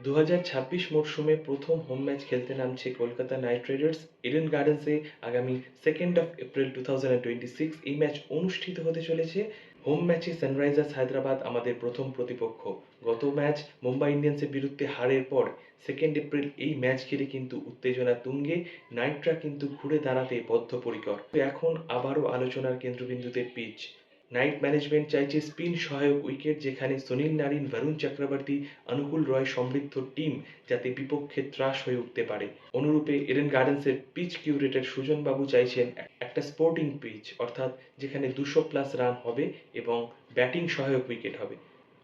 2026 মরশুমে প্রথম home match খেলতে নামছে কলকাতা নাইট রাইডার্স ইডেন গার্ডেন্সে আগামী 2nd অফ এপ্রিল 2026। এই ম্যাচ অনুষ্ঠিত হতে চলেছে। হোম ম্যাচে সানরাইজার্স হায়দ্রাবাদ আমাদের প্রথম প্রতিপক্ষ। গত ম্যাচ মুম্বাই ইন্ডিয়ান্সের বিরুদ্ধে হারের পর 2nd এপ্রিল এই ম্যাচ ঘিরে কিন্তু উত্তেজনা তুঙ্গে। নাইটরা কিন্তু ঘুরে দাঁড়াতে বদ্ধপরিকর। এখন আবারও আলোচনার কেন্দ্রবিন্দুতে পিচ। নাইট ম্যানেজমেন্ট চাইছে স্পিন সহায়ক উইকেট, যেখানে সুনীল নারিন, বরুণ চক্রবর্তী, অনুকূল রয় সমৃদ্ধ টিম যাতে বিপক্ষে ত্রাস হয়ে উঠতে পারে। অনুরূপে এডেন গার্ডেন্সের পিচ কিউরেটর সুজন বাবু চাইছেন একটা স্পোর্টিং পিচ, অর্থাৎ যেখানে 200+ রান হবে এবং ব্যাটিং সহায়ক উইকেট হবে।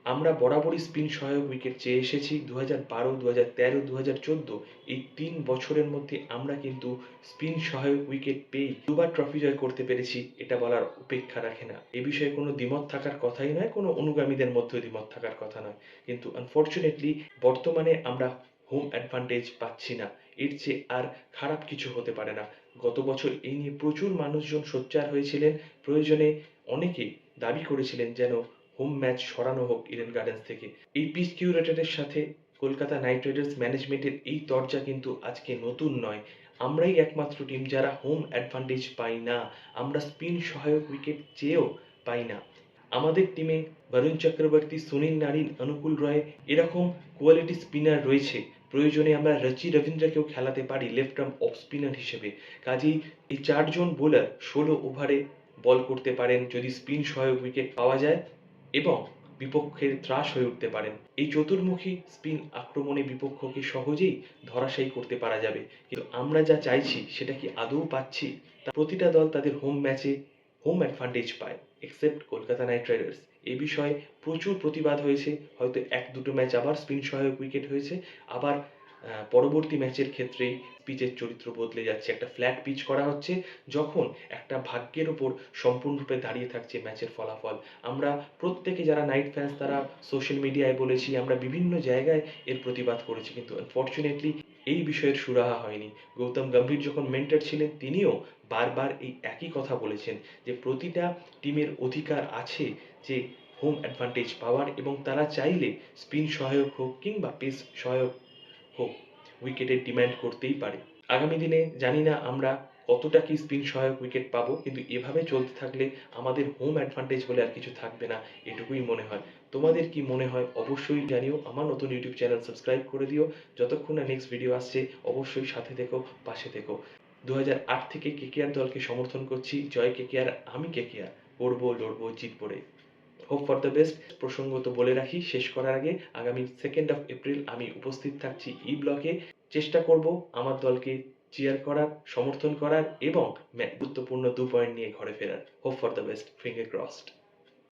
আমরা বরাবরই স্পিন সহায়ক উইকেট চেয়ে এসেছি। 2012, 2013, 2014 এই 3 বছরের মধ্যে আমরা কিন্তু স্পিন সহায়ক উইকেট পেয়ে দুবার ট্রফি জয় করতে পেরেছি, এটা বলার উপেক্ষা রাখে না। এ বিষয়ে কোনো দ্বিমত থাকার কথাই নয়, কোনো অনুগামীদের মধ্যে দ্বিমত থাকার কথা নয়। কিন্তু আনফর্চুনেটলি বর্তমানে আমরা হোম অ্যাডভান্টেজ পাচ্ছি না। এর চেয়ে আর খারাপ কিছু হতে পারে না। গত বছর এই নিয়ে প্রচুর মানুষজন সোচ্চার হয়েছিলেন। প্রয়োজনে অনেকে দাবি করেছিলেন যেন হোম ম্যাচ সরানো হোক ইডেন গার্ডেন্স থেকে। এই পিচ কিউরেটরের সাথে কলকাতা নাইট রাইডার্স ম্যানেজমেন্টের এই দরজা কিন্তু আজকে নতুন নয়। আমরাই একমাত্র টিম যারা হোম অ্যাডভান্টেজ পাই না। আমরা স্পিন সহায়ক উইকেট চেয়েও পাই না। আমাদের টিমে বরুণ চক্রবর্তী, সুনীল নারিন, অনুকূল রয় এরকম কোয়ালিটি স্পিনার রয়েছে। প্রয়োজনে আমরা রচি রবীন্দ্রকেও খেলাতে পারি লেফট আর্ম অফ স্পিনার হিসেবে। কাজেই এই 4জন বোলার 16 ওভারে বল করতে পারেন যদি স্পিন সহায়ক উইকেট পাওয়া যায় এবং বিপক্ষের ত্রাস হয়ে উঠতে পারেন। এই চতুর্মুখী স্পিন আক্রমণে বিপক্ষকে সহজেই ধরাশায়ী করতে পারা যাবে। কিন্তু আমরা যা চাইছি সেটা কি আদৌ পাচ্ছি? প্রতিটা দল তাদের হোম ম্যাচে হোম অ্যাডভান্টেজ পায় এক্সেপ্ট কলকাতা নাইট রাইডার্স। এই বিষয়ে প্রচুর প্রতিবাদ হয়েছে। হয়তো 1-2 ম্যাচ আবার স্পিন সহায়ক উইকেট হয়েছে, আবার পরবর্তী ম্যাচের ক্ষেত্রেই পিচের চরিত্র বদলে যাচ্ছে। একটা ফ্ল্যাট পিচ করা হচ্ছে যখন একটা ভাগ্যের ওপর সম্পূর্ণরূপে দাঁড়িয়ে থাকছে ম্যাচের ফলাফল। আমরা প্রত্যেকে যারা নাইট ফ্যান্স তারা সোশ্যাল মিডিয়ায় বলেছি, আমরা বিভিন্ন জায়গায় এর প্রতিবাদ করেছি, কিন্তু আনফর্চুনেটলি এই বিষয়ের সুরাহা হয়নি। গৌতম গম্ভীর যখন মেন্টর ছিলেন তিনিও বারবার এই একই কথা বলেছেন যে প্রতিটা টিমের অধিকার আছে যে হোম অ্যাডভান্টেজ পাওয়ার, এবং তারা চাইলে স্পিন সহায়ক হোক কিংবা পেস সহায়ক হোক উইকেটের ডিমান্ড করতেই পারে। আগামী দিনে জানি না আমরা কতটা কি স্পিন সহায়ক উইকেট পাবো, কিন্তু এভাবে চলতে থাকলে আমাদের হোম অ্যাডভান্টেজ বলে আর কিছু থাকবে না, এটুকুই মনে হয়। তোমাদের কি মনে হয় অবশ্যই জানিও। আমার নতুন ইউটিউব চ্যানেল সাবস্ক্রাইব করে দিও। যতক্ষণ না নেক্সট ভিডিও আসছে অবশ্যই সাথে থেকো, পাশে থেকো। 2008 থেকে কেকেআর দলকে সমর্থন করছি। জয় কেকেআর, আমি কেকেআর, করবো, লড়বো, জিতবো রে। Hope for the best. প্রসঙ্গত বলে রাখি শেষ করার আগে, আগামী 2nd অফ এপ্রিল আমি উপস্থিত থাকছি ই ব্লকে। চেষ্টা করব আমার দলকে চিয়ার করার, সমর্থন করার এবং গুরুত্বপূর্ণ 2 পয়েন্ট নিয়ে ঘরে ফেরার। Hope for the best, finger crossed.